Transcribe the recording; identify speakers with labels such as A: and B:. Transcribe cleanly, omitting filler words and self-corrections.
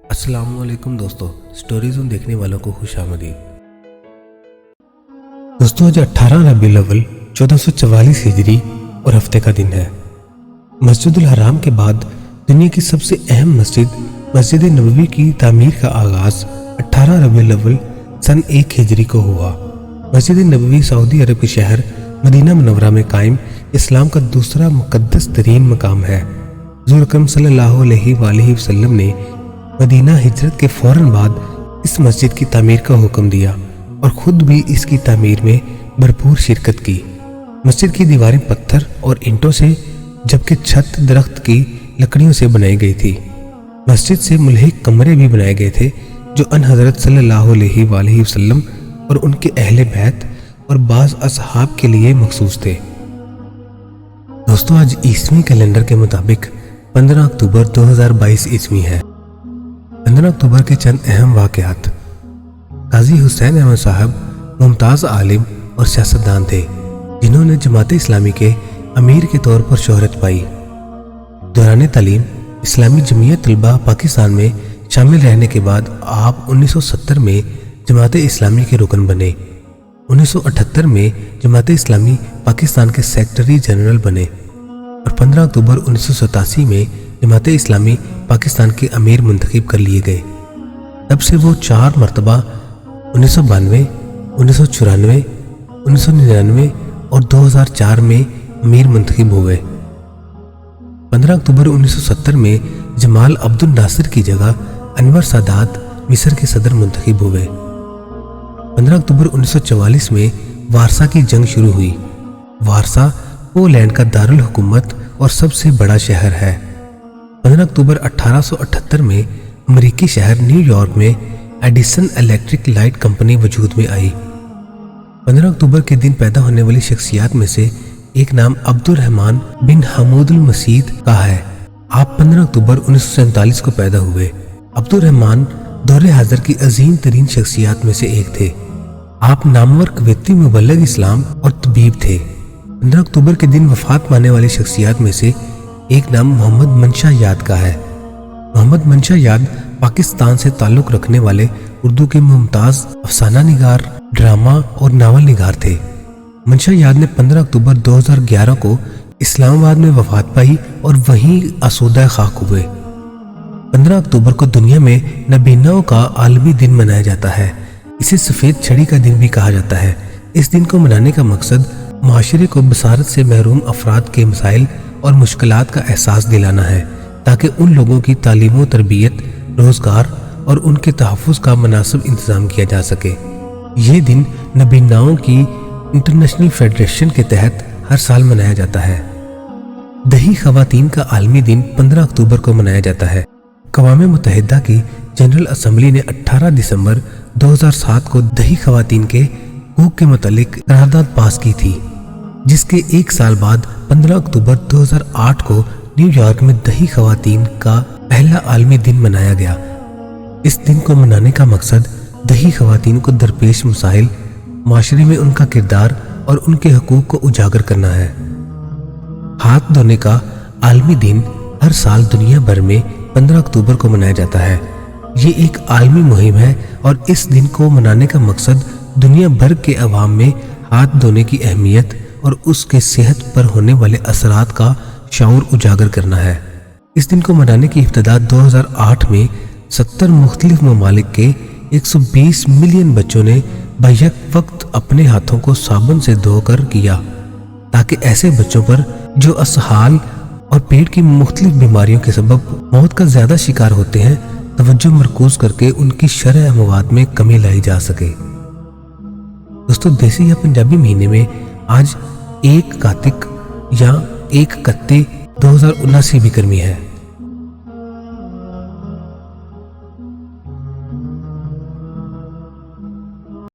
A: अस्सलाम वालेकुम दोस्तों, स्टोरी ज़ोन देखने वालों को खुश आमदीद। दोस्तों, आज 18 रबीउल अव्वल 1444 हिजरी और हफ्ते का दिन है। मस्जिदुल हराम के बाद दुनिया की सबसे अहम मस्जिद नबवी की तामीर का आगाज 18 रबीउल अव्वल सन 1 हिजरी को हुआ। मस्जिद नबवी सऊदी अरब के शहर मदीना मुनव्वरा में कायम इस्लाम का दूसरा मुकद्दस तरीन मकाम है। हुज़ूर अकरम सल्लल्लाहु अलैहि वसल्लम ने मदीना हिजरत के फौरन बाद इस मस्जिद की तामीर का हुक्म दिया और खुद भी इसकी तामीर में भरपूर शिरकत की। मस्जिद की दीवारें पत्थर और ईंटों से जबकि छत दरख्त की लकड़ियों से बनाई गई थी। मस्जिद से मुल्हिक कमरे भी बनाए गए थे जो अन हज़रत सल्लल्लाहु अलैहि वसल्लम और उनके अहले बैत और बाज़ असहाब के लिए मखसूस थे। दोस्तों, आज ईस्वी कैलेंडर के मुताबिक 15 अक्टूबर 2022 ईस्वी है। 15 अक्टूबर के चंद अहम वाक़यात। काजी हुसैन अहमद साहब मुमताज़ आलिम और सियासतदान थे जिन्होंने जमात इस्लामी के अमीर के तौर पर शोहरत पाई। दौरान तालीम इस्लामी जमीयत तलबा पाकिस्तान में शामिल रहने के बाद आप 1970 में जमात इस्लामी के रुकन बने। 1978 में जमात इस्लामी पाकिस्तान के सेक्रेटरी जनरल बने और 15 अक्टूबर 1987 में जमात इस्लामी पाकिस्तान के अमीर मुंतखब कर लिए गए। तब से वो 4 मरतबा 1992, 1994, 1999 और 2004 में अमीर मुंतखब हुए। 15 अक्टूबर 1970 में जमाल अब्दुल नासिर की जगह अनवर सादात मिस्र के सदर मुंतखब हुए। 15 अक्टूबर 1944 में वारसा की जंग शुरू हुई। वारसा पोलैंड का दारुल हुकूमत और सबसे बड़ा शहर है। 15 अक्टूबर 1878 में अमेरिकी शहर न्यूयॉर्क में एडिसन इलेक्ट्रिक लाइट कंपनी वजूद में आई। 15 अक्टूबर के दिन पैदा होने वाली शख्सियत में से एक नाम अब्दुल रहमान बिन हमूदुल मसीद का है। आप 15 अक्टूबर 1947 को पैदा हुए। अब्दुल रहमान दौरे हाज़िर की अजीम तरीन शख्सियत में से एक थे। आप नामवर कवैती मुबल्लिग इस्लाम और तबीब थे। 15 अक्टूबर के दिन वफात पाने वाली शख्सियत में से एक नाम मोहम्मद मंशा याद का है। मोहम्मद मंशा याद पाकिस्तान से ताल्लुक़ रखने वाले उर्दू के मुमताज़ अफसाना निगार, ड्रामा और नावल निगार थे। मंशा याद ने 15 अक्टूबर 2011 को इस्लामाबाद में वफात पाई और वहीं आसूदा खाक हुए। 15 अक्टूबर को दुनिया में नबीनाओं का आलमी दिन मनाया जाता है। इसे सफ़ेद छड़ी का दिन भी कहा जाता है। इस दिन को मनाने का मकसद माशरे को बसारत से महरूम अफराद के मसाइल और मुश्किलात का एहसास दिलाना है ताकि उन लोगों की तालीम व तरबियत, रोज़गार और उनके तहफ़्फ़ुज़ का मुनासिब इंतज़ाम किया जा सके। ये दिन नबीनाओं की इंटरनेशनल फेडरेशन के तहत हर साल मनाया जाता है। दही ख़वातीन का आलमी दिन 15 अक्टूबर को मनाया जाता है। अक़वाम मुत्तहिदा की जनरल असम्बली ने 18 दिसंबर 2007 को दही ख़वातीन के हकूक़ के मुतालिक करारदाद पास की थी, जिसके एक साल बाद 15 अक्टूबर 2008 को न्यूयॉर्क में दही ख़वातीन का पहला आलमी दिन मनाया गया। इस दिन को मनाने का मकसद दही ख़वातीन को दरपेश मसाइल, माशरे में उनका किरदार और उनके हकूक़ को उजागर करना है। हाथ धोने का आलमी दिन हर साल दुनिया भर में 15 अक्टूबर को मनाया जाता है। ये एक आलमी मुहिम है और इस दिन को मनाने का मकसद दुनिया भर के अवाम में हाथ धोने की अहमियत और उसके सेहत पर होने वाले असरात का शऊर उजागर करना है। इस दिन को मनाने की इब्तिदा 2008 में 70 मुख्तलिफ ममालिक के 120 मिलियन बच्चों ने बैक वक्त अपने हाथों को साबुन से धोकर किया ताकि ऐसे बच्चों पर जो असहाल और पेट की मुख्तलिफ बीमारियों के सबब मौत का ज़्यादा शिकार होते हैं तवज्जो मरकूज करके उनकी शरह अमवात में कमी लाई जा सके। दोस्तों, देसी या पंजाबी महीने में आज 1 कातिक या 1 कत्ते 2079 भी कर्मी है।